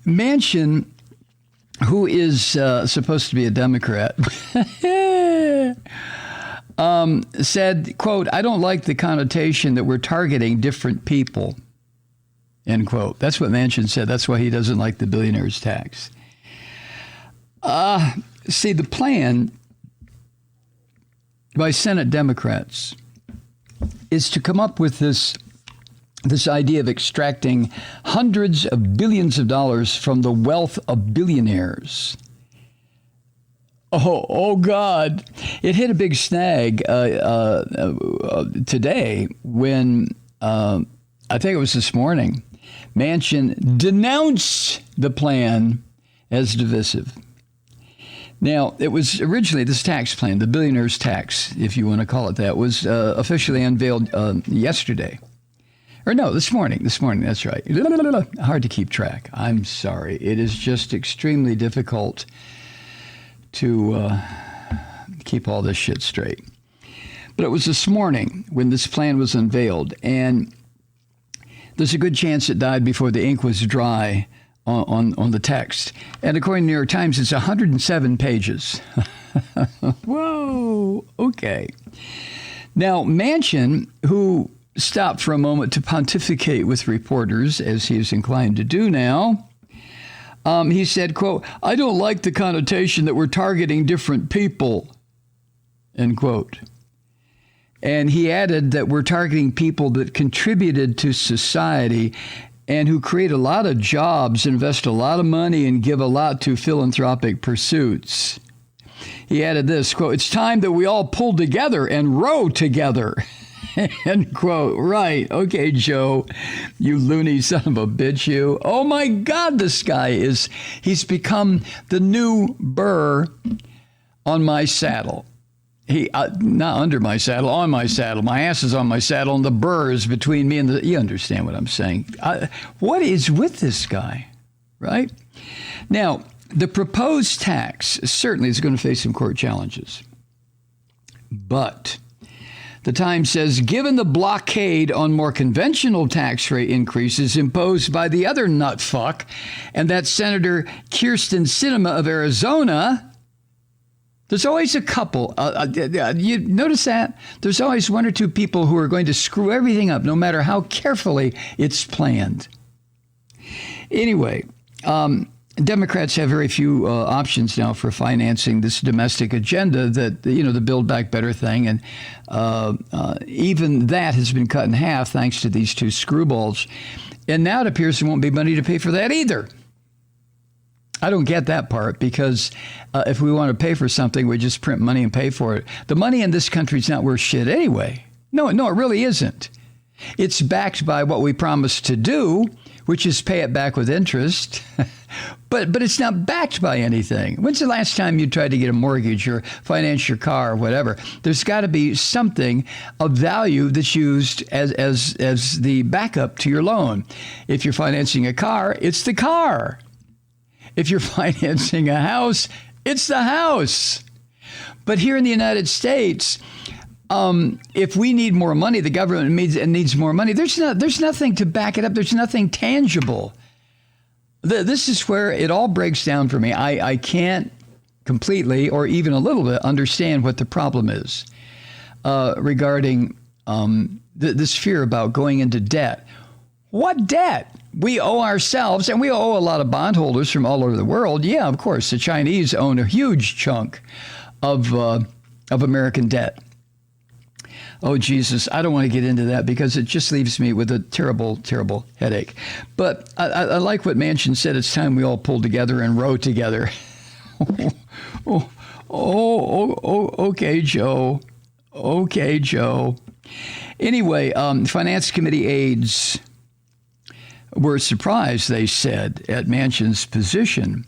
Manchin, who is supposed to be a Democrat, said, quote, "I don't like the connotation that we're targeting different people," end quote. That's what Manchin said. That's why he doesn't like the billionaires tax. See, the plan by Senate Democrats is to come up with this idea of extracting hundreds of billions of dollars from the wealth of billionaires. Oh God. It hit a big snag today when, I think it was this morning, Manchin denounced the plan as divisive. Now, it was originally this tax plan, the billionaires tax, if you want to call it that, was officially unveiled yesterday. Or no, this morning, that's right. Hard to keep track. I'm sorry. It is just extremely difficult to keep all this shit straight. But it was this morning when this plan was unveiled, and there's a good chance it died before the ink was dry on the text. And according to the New York Times, it's 107 pages. Whoa, okay. Now, Manchin, who stopped for a moment to pontificate with reporters, as he is inclined to do now, he said, quote, "I don't like the connotation that we're targeting different people," end quote. And he added that we're targeting people that contributed to society and who create a lot of jobs, invest a lot of money, and give a lot to philanthropic pursuits. He added this, quote, "It's time that we all pull together and row together," end quote. Right. Okay, Joe, you loony son of a bitch, you. Oh my God, this guy he's become the new Burr on my saddle. He, not under my saddle, on my saddle. My ass is on my saddle, and the burr is between me and you understand what I'm saying. What is with this guy, right? Now, the proposed tax certainly is going to face some court challenges. But the Times says, given the blockade on more conventional tax rate increases imposed by the other nutfuck, and that's Senator Kyrsten Sinema of Arizona, there's always a couple. You notice that? There's always one or two people who are going to screw everything up, no matter how carefully it's planned. Anyway, Democrats have very few options now for financing this domestic agenda that, the Build Back Better thing. And even that has been cut in half thanks to these two screwballs. And now it appears there won't be money to pay for that either. I don't get that part, because if we want to pay for something, we just print money and pay for it. The money in this country is not worth shit anyway. No, it really isn't. It's backed by what we promised to do, which is pay it back with interest. But it's not backed by anything. When's the last time you tried to get a mortgage or finance your car or whatever? There's got to be something of value that's used as the backup to your loan. If you're financing a car, it's the car. If you're financing a house, it's the house. But here in the United States, if we need more money, the government needs more money. There's nothing to back it up. There's nothing tangible. This is where it all breaks down for me. I can't completely or even a little bit understand what the problem is regarding this fear about going into debt. What debt? We owe ourselves, and we owe a lot of bondholders from all over the world. Yeah, of course, the Chinese own a huge chunk of American debt. Oh, Jesus, I don't want to get into that because it just leaves me with a terrible, terrible headache. But I like what Manchin said. It's time we all pull together and row together. Okay, Joe. Okay, Joe. Anyway, Finance Committee aides were surprised, they said, at Manchin's position,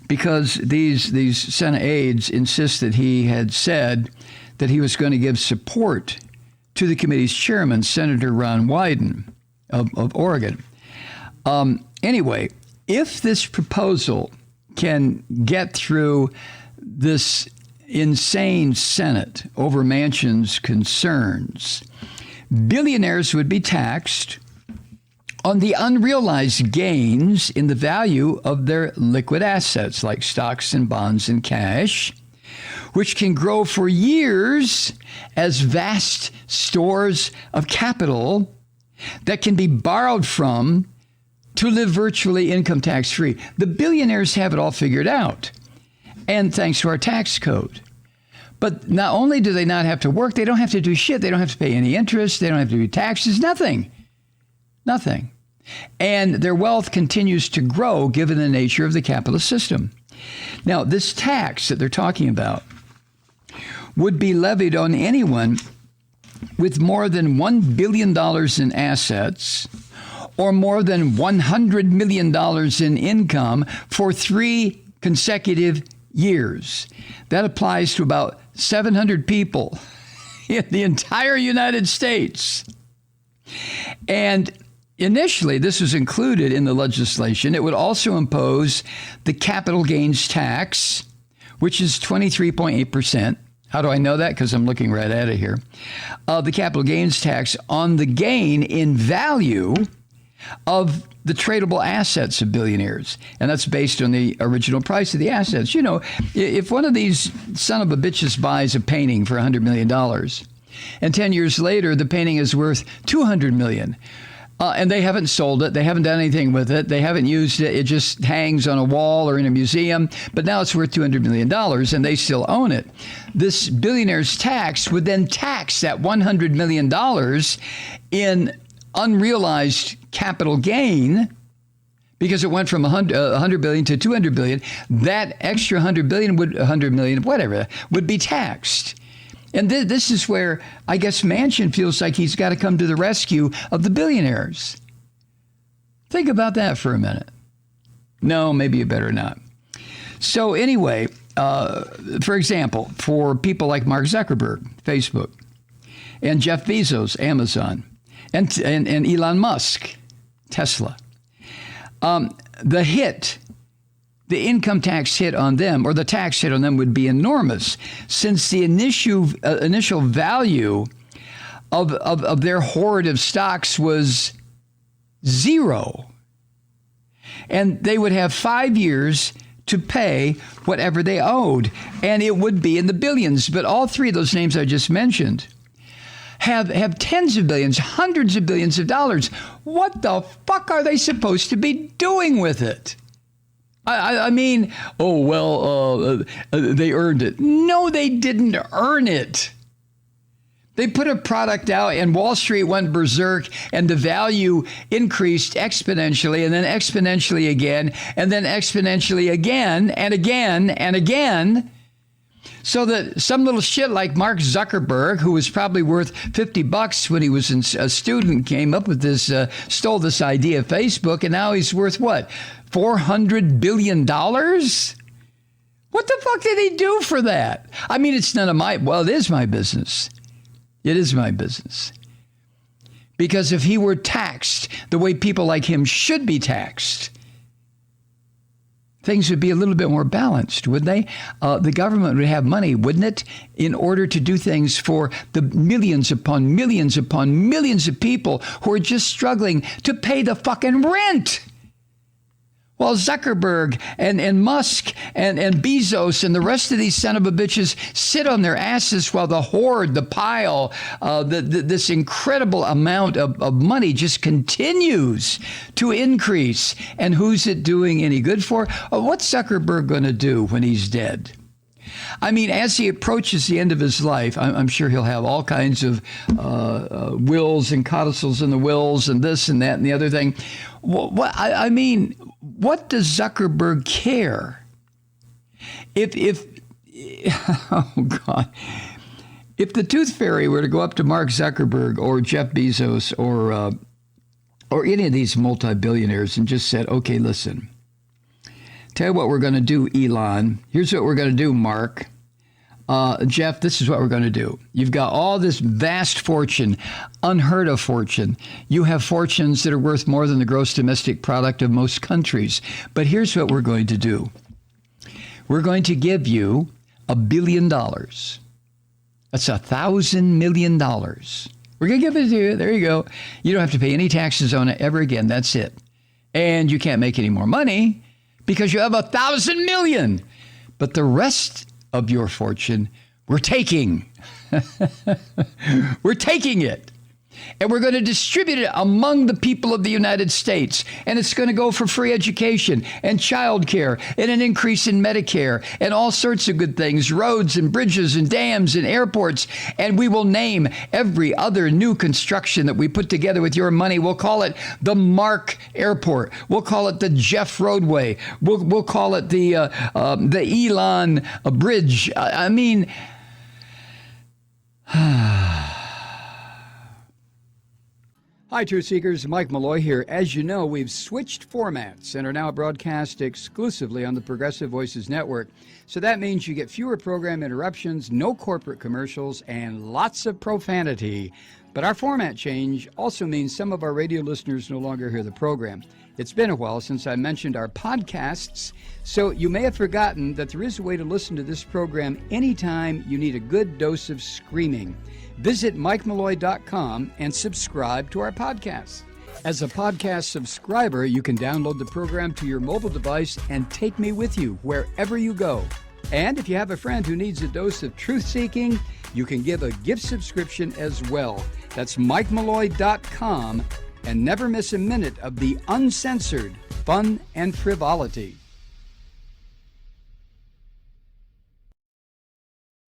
because these Senate aides insist that he had said that he was going to give support to the committee's chairman, Senator Ron Wyden of Oregon. Anyway, if this proposal can get through this insane Senate over Manchin's concerns, billionaires would be taxed on the unrealized gains in the value of their liquid assets like stocks and bonds and cash, which can grow for years as vast stores of capital that can be borrowed from to live virtually income tax free. The billionaires have it all figured out, and thanks to our tax code. But not only do they not have to work, they don't have to do shit. They don't have to pay any interest. They don't have to do taxes, nothing. Nothing. And their wealth continues to grow given the nature of the capitalist system. Now, this tax that they're talking about would be levied on anyone with more than $1 billion in assets or more than $100 million in income for 3 consecutive years. That applies to about 700 people in the entire United States. And initially, this was included in the legislation. It would also impose the capital gains tax, which is 23.8%. How do I know that? Because I'm looking right at it here. The capital gains tax on the gain in value of the tradable assets of billionaires. And that's based on the original price of the assets. You know, if one of these son of a bitches buys a painting for $100 million, and 10 years later, the painting is worth $200 million, and they haven't sold it, they haven't done anything with it, they haven't used it, it just hangs on a wall or in a museum, but now it's worth $200 million and they still own it. This billionaire's tax would then tax that $100 million in unrealized capital gain, because it went from 100 billion to 200 billion. That extra 100 million, whatever, would be taxed. And this is where I guess Manchin feels like he's got to come to the rescue of the billionaires. Think about that for a minute. No, maybe you better not. So anyway, for example, for people like Mark Zuckerberg, Facebook, and Jeff Bezos, Amazon, and Elon Musk, Tesla, the income tax hit on them, or the tax hit on them, would be enormous, since the initial value of their hoard of stocks was zero. And they would have 5 years to pay whatever they owed, and it would be in the billions. But all 3 of those names I just mentioned have tens of billions, hundreds of billions of dollars. What the fuck are they supposed to be doing with it? I mean, they earned it. No, they didn't earn it. They put a product out and Wall Street went berserk and the value increased exponentially and then exponentially again and then exponentially again and again and again. So that some little shit like Mark Zuckerberg, who was probably worth $50 when he was a student, came up with this, stole this idea of Facebook, and now he's worth what? $400 billion? What the fuck did he do for that? I mean, it's none of it is my business. It is my business. Because if he were taxed the way people like him should be taxed, things would be a little bit more balanced, wouldn't they? The government would have money, wouldn't it, in order to do things for the millions upon millions upon millions of people who are just struggling to pay the fucking rent. While Zuckerberg and Musk and Bezos and the rest of these son of a bitches sit on their asses while the hoard, the pile, this incredible amount of money just continues to increase. And who's it doing any good for? What's Zuckerberg going to do when he's dead? I mean, as he approaches the end of his life, I'm sure he'll have all kinds of wills and codicils in the wills and this and that and the other thing. I mean, what does Zuckerberg care? If oh God, if the tooth fairy were to go up to Mark Zuckerberg or Jeff Bezos or any of these multi-billionaires and just said, okay, listen, tell you what we're going to do, Elon. Here's what we're going to do, Mark. Jeff, this is what we're going to do. You've got all this vast fortune, unheard of fortune. You have fortunes that are worth more than the gross domestic product of most countries. But here's what we're going to do. We're going to give you $1 billion. That's $1,000 million. We're going to give it to you. There you go. You don't have to pay any taxes on it ever again. That's it. And you can't make any more money because you have 1,000 million. But the rest of your fortune, we're taking. We're taking it. And we're going to distribute it among the people of the United States. And it's going to go for free education and childcare and an increase in Medicare and all sorts of good things, roads and bridges and dams and airports. And we will name every other new construction that we put together with your money. We'll call it the Mark Airport. We'll call it the Jeff Roadway. We'll call it the Elon Bridge. I mean... Hi, Truth Seekers. Mike Malloy here. As you know, we've switched formats and are now broadcast exclusively on the Progressive Voices Network. So that means you get fewer program interruptions, no corporate commercials, and lots of profanity. But our format change also means some of our radio listeners no longer hear the program. It's been a while since I mentioned our podcasts, so you may have forgotten that there is a way to listen to this program anytime you need a good dose of screaming. Visit MikeMalloy.com and subscribe to our podcast. As a podcast subscriber, you can download the program to your mobile device and take me with you wherever you go. And if you have a friend who needs a dose of truth-seeking, you can give a gift subscription as well. That's MikeMalloy.com, and never miss a minute of the uncensored fun and frivolity.